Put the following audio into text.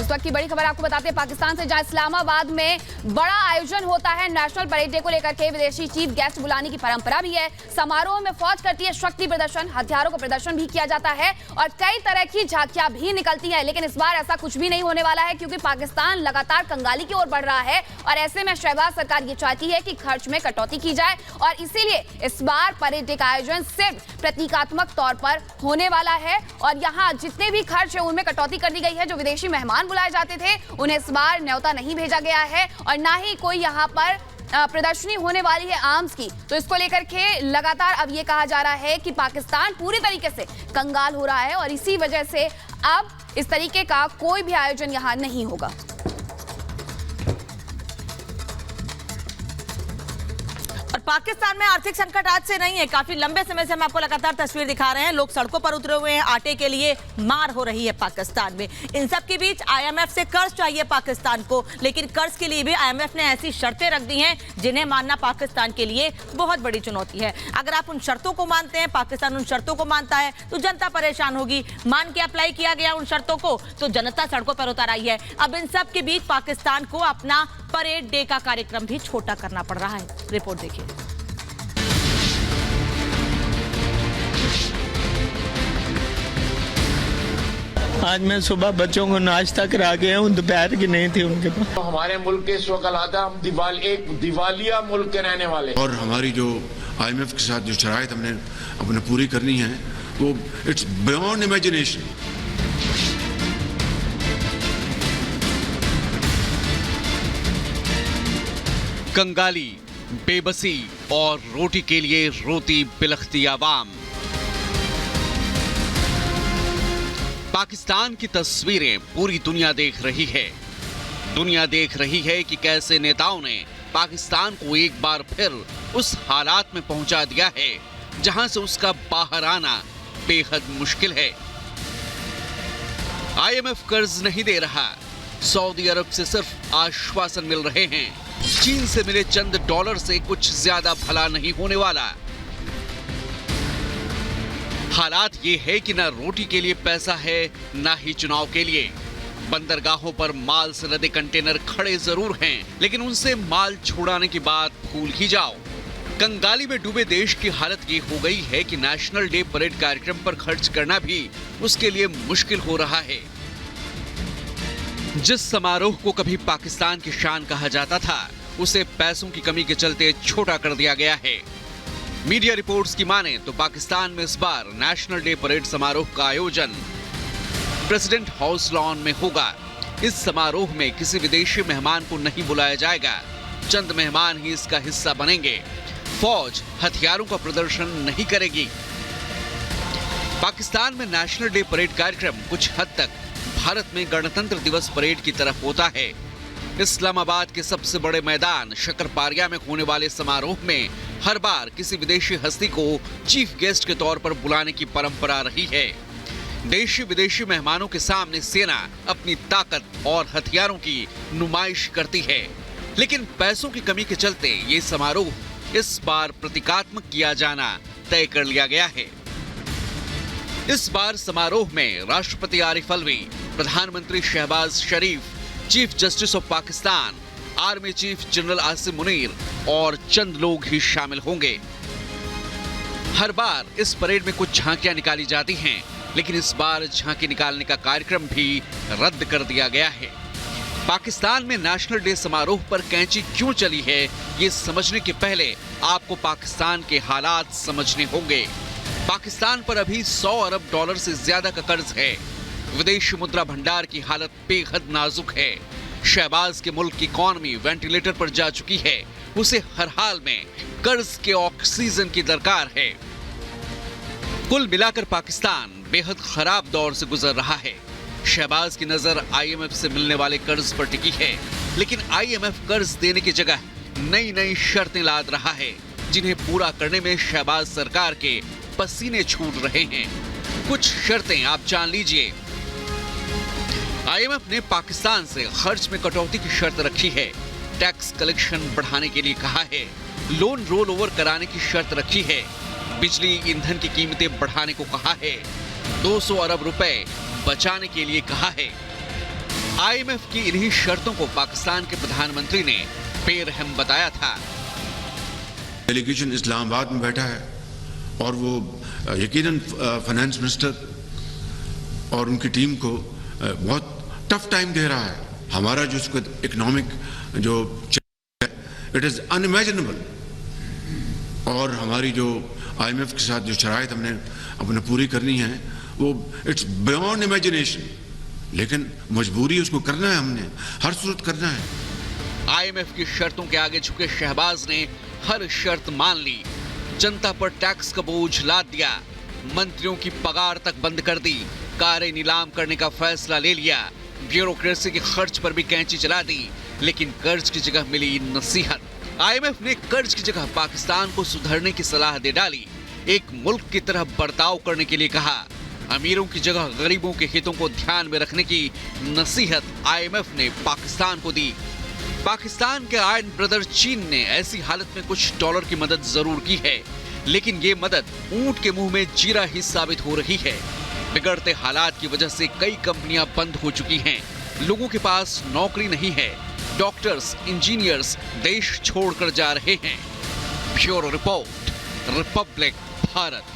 इस वक्त की बड़ी खबर आपको बताते हैं पाकिस्तान से, जहां इस्लामाबाद में बड़ा आयोजन होता है नेशनल परेड डे को लेकर के। विदेशी चीफ गेस्ट बुलाने की परंपरा भी है। समारोह में फौज करती है शक्ति प्रदर्शन, हथियारों का प्रदर्शन भी किया जाता है और कई तरह की झांकियां भी निकलती हैं। लेकिन इस बार ऐसा कुछ भी नहीं होने वाला है, क्योंकि पाकिस्तान लगातार कंगाली की ओर बढ़ रहा है और ऐसे में शहबाज सरकार ये चाहती है कि खर्च में कटौती की जाए और इसीलिए इस बार परेड डे का आयोजन सिर्फ प्रतीकात्मक तौर पर होने वाला है और यहाँ जितने भी खर्च है उनमें कटौती कर दी गई है। जो विदेशी मेहमान बुलाए जाते थे उन्हें इस बार न्योता नहीं भेजा गया है और ना ही कोई यहाँ पर प्रदर्शनी होने वाली है आर्म्स की। तो इसको लेकर के लगातार अब ये कहा जा रहा है कि पाकिस्तान पूरी तरीके से कंगाल हो रहा है और इसी वजह से अब इस तरीके का कोई भी आयोजन यहाँ नहीं होगा। पाकिस्तान में आर्थिक संकट आज से नहीं है, काफी लंबे समय से हम आपको लगातार तस्वीर दिखा रहे हैं। लोग सड़कों पर उतरे हुए हैं, आटे के लिए मार हो रही है पाकिस्तान में। इन सब के बीच आईएमएफ से कर्ज चाहिए पाकिस्तान को, लेकिन कर्ज के लिए भी आईएमएफ ने ऐसी शर्तें रख दी हैं जिन्हें मानना पाकिस्तान के लिए बहुत बड़ी चुनौती है। अगर आप उन शर्तों को मानते हैं, पाकिस्तान उन शर्तों को मानता है, तो जनता परेशान होगी। मान के अप्लाई किया गया उन शर्तों को तो जनता सड़कों पर उतर आई है। अब इन सब के बीच पाकिस्तान को अपना परेड डे का कार्यक्रम भी छोटा करना पड़ रहा है। रिपोर्ट देखिए। आज मैं सुबह बच्चों को नाश्ता करा के हूँ, दोपहर की नहीं थी उनके पास। तो हमारे मुल्क के इस वक्त हालात, हम एक दिवालिया मुल्क के रहने वाले, और हमारी जो आईएमएफ के साथ जो शराइत हमने अपने पूरी करनी है वो इट्स बियॉन्ड इमेजिनेशन। कंगाली, बेबसी और रोटी के लिए रोती बिलखती आवाम। पाकिस्तान की तस्वीरें पूरी दुनिया देख रही है। दुनिया देख रही है कि कैसे नेताओं ने पाकिस्तान को एक बार फिर उस हालात में पहुंचा दिया है जहां से उसका बाहर आना बेहद मुश्किल है। आईएमएफ कर्ज नहीं दे रहा, सऊदी अरब से सिर्फ आश्वासन मिल रहे हैं, चीन से मिले चंद डॉलर से कुछ ज्यादा भला नहीं होने वाला। हालात ये है कि ना रोटी के लिए पैसा है, ना ही चुनाव के लिए। बंदरगाहों पर माल से लदे कंटेनर खड़े जरूर हैं, लेकिन उनसे माल छुड़ाने की बात भूल ही जाओ। कंगाली में डूबे देश की हालत ये हो गई है कि नेशनल डे परेड कार्यक्रम पर खर्च करना भी उसके लिए मुश्किल हो रहा है। जिस समारोह को कभी पाकिस्तान की शान कहा जाता था, उसे पैसों की कमी के चलते छोटा कर दिया गया है। मीडिया रिपोर्ट्स की माने तो पाकिस्तान में इस बार नेशनल डे परेड समारोह का आयोजन प्रेसिडेंट हाउस लॉन में होगा। इस समारोह में किसी विदेशी मेहमान को नहीं बुलाया जाएगा, चंद मेहमान ही इसका हिस्सा बनेंगे। फौज हथियारों का प्रदर्शन नहीं करेगी। पाकिस्तान में नेशनल डे परेड कार्यक्रम कुछ हद तक भारत में गणतंत्र दिवस परेड की तरफ होता है। इस्लामाबाद के सबसे बड़े मैदान शकरपारिया में होने वाले समारोह में हर बार किसी विदेशी हस्ती को चीफ गेस्ट के तौर पर बुलाने की परंपरा रही है। देशी विदेशी मेहमानों के सामने सेना अपनी ताकत और हथियारों की नुमाइश करती है, लेकिन पैसों की कमी के चलते ये समारोह इस बार प्रतीकात्मक किया जाना तय कर लिया गया है। इस बार समारोह में राष्ट्रपति आरिफ अलवी, प्रधानमंत्री Shehbaz Sharif, chief justice of Pakistan, army chief general Asim Munir और चंद लोग ही शामिल होंगे। हर बार इस परेड में कुछ झांकियां निकाली जाती हैं, लेकिन इस बार झांकी निकालने का कार्यक्रम भी रद्द कर दिया गया है। पाकिस्तान में नेशनल डे समारोह पर कैंची क्यों चली है, ये समझने के पहले आपको पाकिस्तान के हालात समझने होंगे। पाकिस्तान पर अभी 100 अरब डॉलर से ज्यादा का कर्ज है। विदेशी मुद्रा भंडार की हालत बेहद नाजुक है। शहबाज के मुल्क की इकॉनमी वेंटिलेटर पर जा चुकी है। उसे हर हाल में कर्ज के ऑक्सीजन की दरकार है। कुल मिलाकर पाकिस्तान बेहद खराब दौर से गुजर रहा है। शहबाज की नजर आईएमएफ से मिलने वाले कर्ज पर टिकी है, लेकिन आईएमएफ कर्ज देने की जगह नई नई शर्तें लाद रहा है, जिन्हें पूरा करने में शहबाज सरकार के पसीने छूट रहे हैं। कुछ शर्तें आप जान लीजिए। आईएमएफ ने पाकिस्तान से खर्च में कटौती की शर्त रखी है, टैक्स कलेक्शन बढ़ाने के लिए कहा है, लोन रोल ओवर कराने की शर्त रखी है, बिजली ईंधन की कीमतें बढ़ाने को कहा है, 200 अरब रुपए बचाने के लिए कहा है। IMF की इन्हीं शर्तों को पाकिस्तान के प्रधानमंत्री ने बेरहम बताया था। डेलीगेशन इस्लामाबाद में बैठा है और वो यकीनन फाइनेंस मिनिस्टर और उनकी टीम को बहुत टफ टाइम दे रहा है। हमारा जो इकोनॉमिक जो इट इज अनइमेजिनेबल, और हमारी जो IMF के साथ जो शराइत हमने अपने पूरी करनी है वो इट्स बियॉन्ड इमेजिनेशन, लेकिन मजबूरी उसको करना है, हमने हर सूरत करना है। IMF की शर्तों के आगे झुके शहबाज ने हर शर्त मान ली, जनता पर टैक्स का बोझ लाद दिया, मंत्रियों की पगार तक बंद कर दी, कारें नीलाम करने का फैसला ले लिया, ब्यूरोक्रेसी के खर्च पर भी कैंची चला दी, लेकिन कर्ज की जगह मिली नसीहत। IMF ने कर्ज की जगह पाकिस्तान को सुधरने की सलाह दे डाली, एक मुल्क की तरह बर्ताव करने के लिए कहा, अमीरों की जगह गरीबों के हितों को ध्यान में रखने की नसीहत IMF ने पाकिस्तान को दी। पाकिस्तान के आयन ब्रदर चीन ने ऐसी हालत में कुछ डॉलर की मदद जरूर की है, लेकिन ये मदद ऊंट के मुंह में जीरा ही साबित हो रही है। बिगड़ते हालात की वजह से कई कंपनियां बंद हो चुकी हैं, लोगों के पास नौकरी नहीं है, डॉक्टर्स, इंजीनियर्स देश छोड़कर जा रहे हैं। Bureau report, Republic Bharat.